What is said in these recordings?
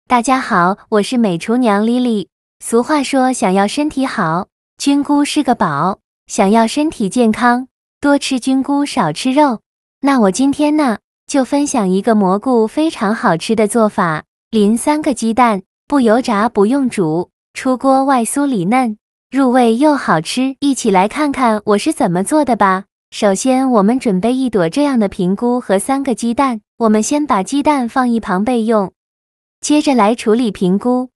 大家好，我是美厨娘丽丽。俗话说，想要身体好，菌菇是个宝；想要身体健康，多吃菌菇，少吃肉。那我今天呢，就分享一个蘑菇非常好吃的做法：淋3个鸡蛋，不油炸，不用煮，出锅外酥里嫩，入味又好吃。一起来看看我是怎么做的吧。首先，我们准备1朵这样的平菇和3个鸡蛋。我们先把鸡蛋放一旁备用。接着来处理平菇，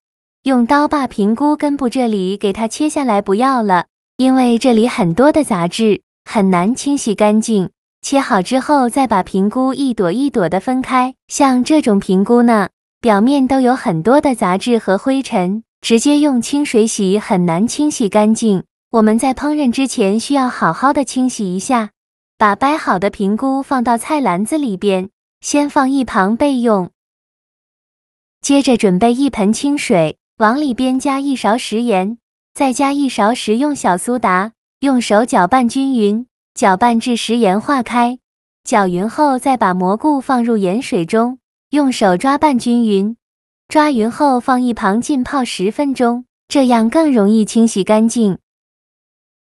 用刀把平菇根部这里给它切下来，不要了，因为这里很多的杂质，很难清洗干净。切好之后，再把平菇一朵一朵的分开。像这种平菇呢，表面都有很多的杂质和灰尘，直接用清水洗很难清洗干净。我们在烹饪之前需要好好的清洗一下。把掰好的平菇放到菜篮子里边，先放一旁备用。接着准备1盆清水，往里边加1勺食盐，再加1勺食用小苏打，用手搅拌均匀，搅拌至食盐化开。搅匀后，再把蘑菇放入盐水中，用手抓拌均匀。抓匀后放一旁浸泡10分钟，这样更容易清洗干净。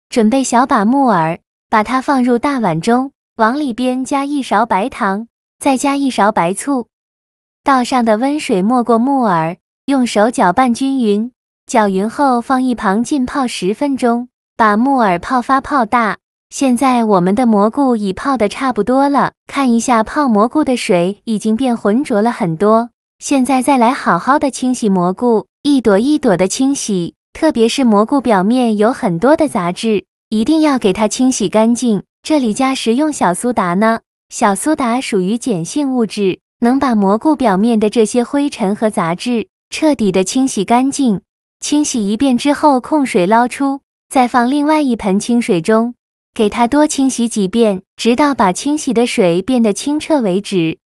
准备小把木耳，把它放入大碗中，往里边加1勺白糖，再加1勺白醋。倒上的温水没过木耳，用手搅拌均匀，搅匀后放一旁浸泡10分钟，把木耳泡发泡大。现在我们的蘑菇已泡得差不多了，看一下泡蘑菇的水已经变浑浊了很多。现在再来好好的清洗蘑菇，一朵一朵的清洗，特别是蘑菇表面有很多的杂质，一定要给它清洗干净。这里加食用小苏打呢，小苏打属于碱性物质，能把蘑菇表面的这些灰尘和杂质彻底的清洗干净。清洗一遍之后，控水捞出，再放另外1盆清水中，给它多清洗几遍，直到把清洗的水变得清澈为止。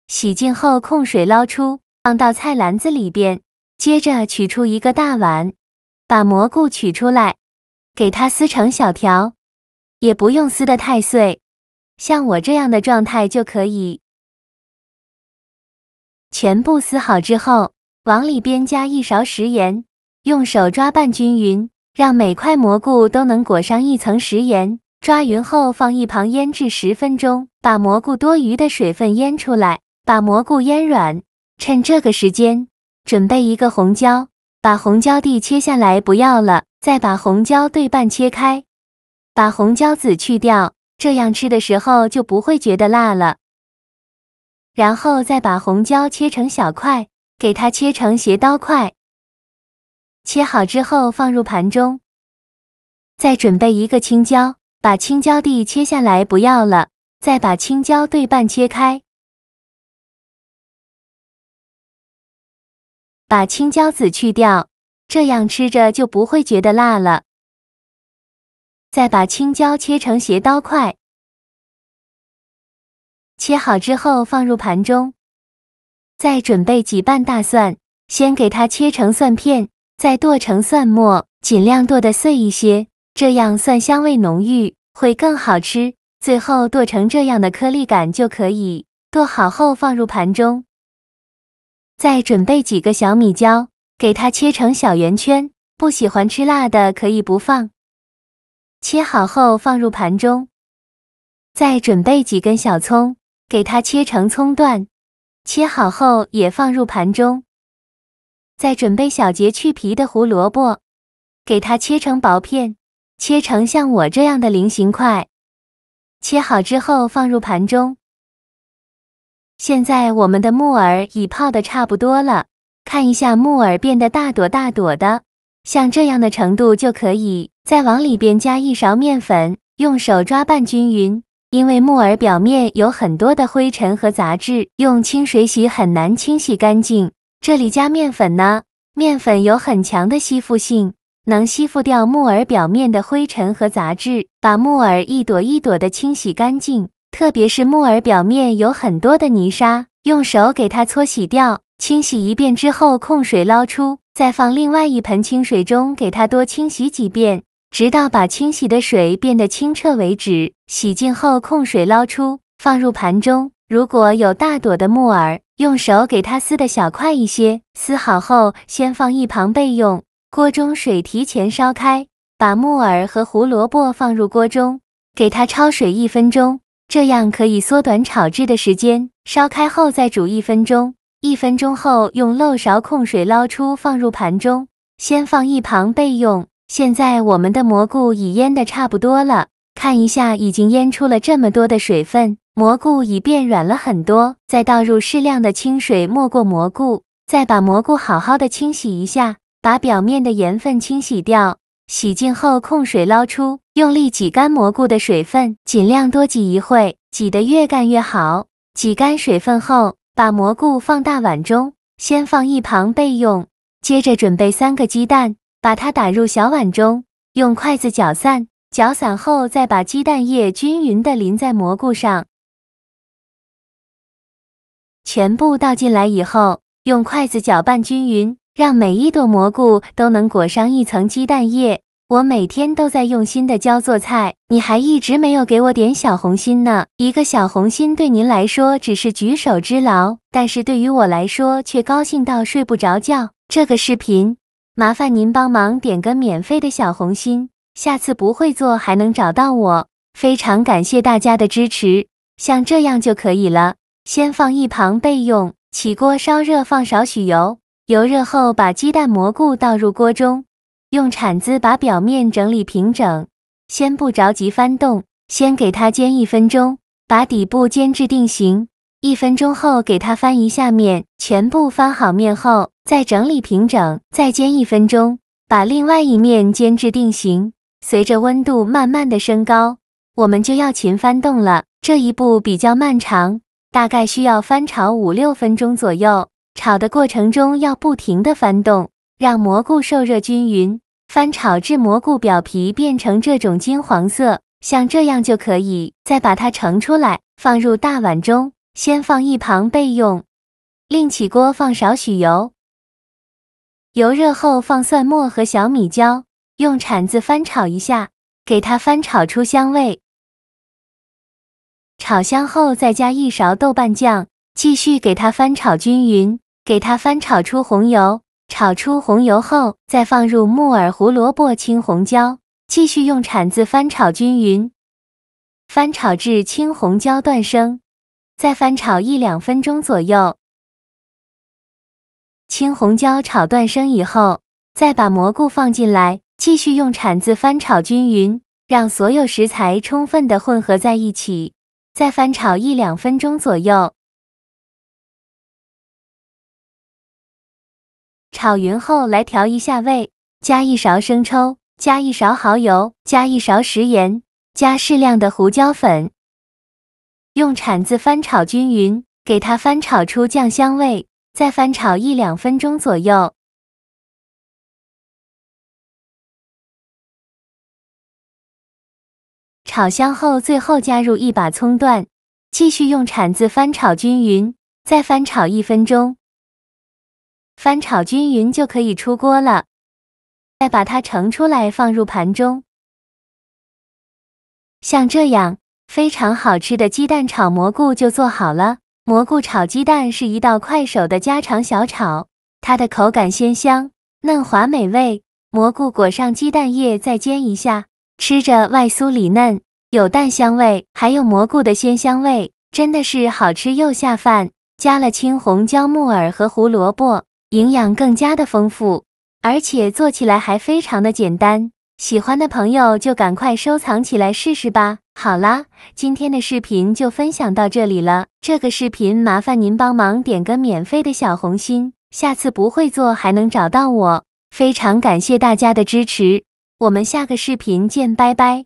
洗净后控水捞出，放到菜篮子里边。接着取出一个大碗，把蘑菇取出来，给它撕成小条，也不用撕得太碎，像我这样的状态就可以。全部撕好之后，往里边加1勺食盐，用手抓拌均匀，让每块蘑菇都能裹上1层食盐。抓匀后放一旁腌制10分钟，把蘑菇多余的水分腌出来，把蘑菇腌软。趁这个时间，准备1个红椒，把红椒蒂切下来不要了，再把红椒对半切开，把红椒籽去掉，这样吃的时候就不会觉得辣了。然后再把红椒切成小块，给它切成斜刀块。切好之后放入盘中。再准备1个青椒，把青椒蒂切下来不要了，再把青椒对半切开，把青椒籽去掉，这样吃着就不会觉得辣了。再把青椒切成斜刀块。切好之后放入盘中。再准备几瓣大蒜，先给它切成蒜片，再剁成蒜末，尽量剁得碎一些，这样蒜香味浓郁，会更好吃。最后剁成这样的颗粒感就可以。剁好后放入盘中。再准备几个小米椒，给它切成小圆圈，不喜欢吃辣的可以不放。切好后放入盘中。再准备几根小葱，给它切成葱段，切好后也放入盘中。再准备小节去皮的胡萝卜，给它切成薄片，切成像我这样的菱形块。切好之后放入盘中。现在我们的木耳已泡得差不多了，看一下木耳变得大朵大朵的，像这样的程度就可以。再往里边加1勺面粉，用手抓拌均匀。因为木耳表面有很多的灰尘和杂质，用清水洗很难清洗干净。这里加面粉呢，面粉有很强的吸附性，能吸附掉木耳表面的灰尘和杂质，把木耳一朵一朵的清洗干净。特别是木耳表面有很多的泥沙，用手给它搓洗掉。清洗一遍之后控水捞出，再放另外1盆清水中，给它多清洗几遍，直到把清洗的水变得清澈为止。洗净后控水捞出，放入盘中。如果有大朵的木耳，用手给它撕得小块一些，撕好后先放一旁备用。锅中水提前烧开，把木耳和胡萝卜放入锅中，给它焯水1分钟，这样可以缩短炒制的时间。烧开后再煮1分钟，1分钟后用漏勺控水捞出，放入盘中，先放一旁备用。现在我们的蘑菇已腌得差不多了，看一下已经腌出了这么多的水分，蘑菇已变软了很多。再倒入适量的清水没过蘑菇，再把蘑菇好好的清洗一下，把表面的盐分清洗掉。洗净后控水捞出，用力挤干蘑菇的水分，尽量多挤一会，挤得越干越好。挤干水分后，把蘑菇放大碗中，先放一旁备用。接着准备3个鸡蛋，把它打入小碗中，用筷子搅散，搅散后再把鸡蛋液均匀地淋在蘑菇上。全部倒进来以后，用筷子搅拌均匀，让每一朵蘑菇都能裹上一层鸡蛋液。我每天都在用心的教做菜，你还一直没有给我点小红心呢。一个小红心对您来说只是举手之劳，但是对于我来说却高兴到睡不着觉。这个视频，麻烦您帮忙点个免费的小红心，下次不会做还能找到我。非常感谢大家的支持，像这样就可以了。先放一旁备用，起锅烧热，放少许油，油热后把鸡蛋蘑菇倒入锅中，用铲子把表面整理平整，先不着急翻动，先给它煎1分钟，把底部煎至定型。1分钟后给它翻一下面，全部翻好面后，再整理平整，再煎1分钟，把另外一面煎至定型。随着温度慢慢的升高，我们就要勤翻动了，这一步比较漫长，大概需要翻炒5-6分钟左右。炒的过程中要不停的翻动，让蘑菇受热均匀，翻炒至蘑菇表皮变成这种金黄色，像这样就可以。再把它盛出来，放入大碗中，先放一旁备用。另起锅放少许油，油热后放蒜末和小米椒，用铲子翻炒一下，给它翻炒出香味。炒香后再加1勺豆瓣酱，继续给它翻炒均匀，给它翻炒出红油。炒出红油后，再放入木耳、胡萝卜、青红椒，继续用铲子翻炒均匀，翻炒至青红椒断生，再翻炒1-2分钟左右。青红椒炒断生以后，再把蘑菇放进来，继续用铲子翻炒均匀，让所有食材充分的混合在一起，再翻炒1-2分钟左右。炒匀后来调一下味，加1勺生抽，加1勺蚝油，加1勺食盐，加适量的胡椒粉，用铲子翻炒均匀，给它翻炒出酱香味，再翻炒1-2分钟左右。炒香后最后加入1把葱段，继续用铲子翻炒均匀，再翻炒1分钟。翻炒均匀就可以出锅了，再把它盛出来放入盘中。像这样，非常好吃的鸡蛋炒蘑菇就做好了。蘑菇炒鸡蛋是一道快手的家常小炒，它的口感鲜香、嫩滑美味。蘑菇裹上鸡蛋液再煎一下，吃着外酥里嫩，有蛋香味，还有蘑菇的鲜香味，真的是好吃又下饭。加了青红椒、木耳和胡萝卜，营养更加的丰富，而且做起来还非常的简单。喜欢的朋友就赶快收藏起来试试吧。好啦，今天的视频就分享到这里了。这个视频麻烦您帮忙点个免费的小红心，下次不会做还能找到我。非常感谢大家的支持，我们下个视频见，拜拜。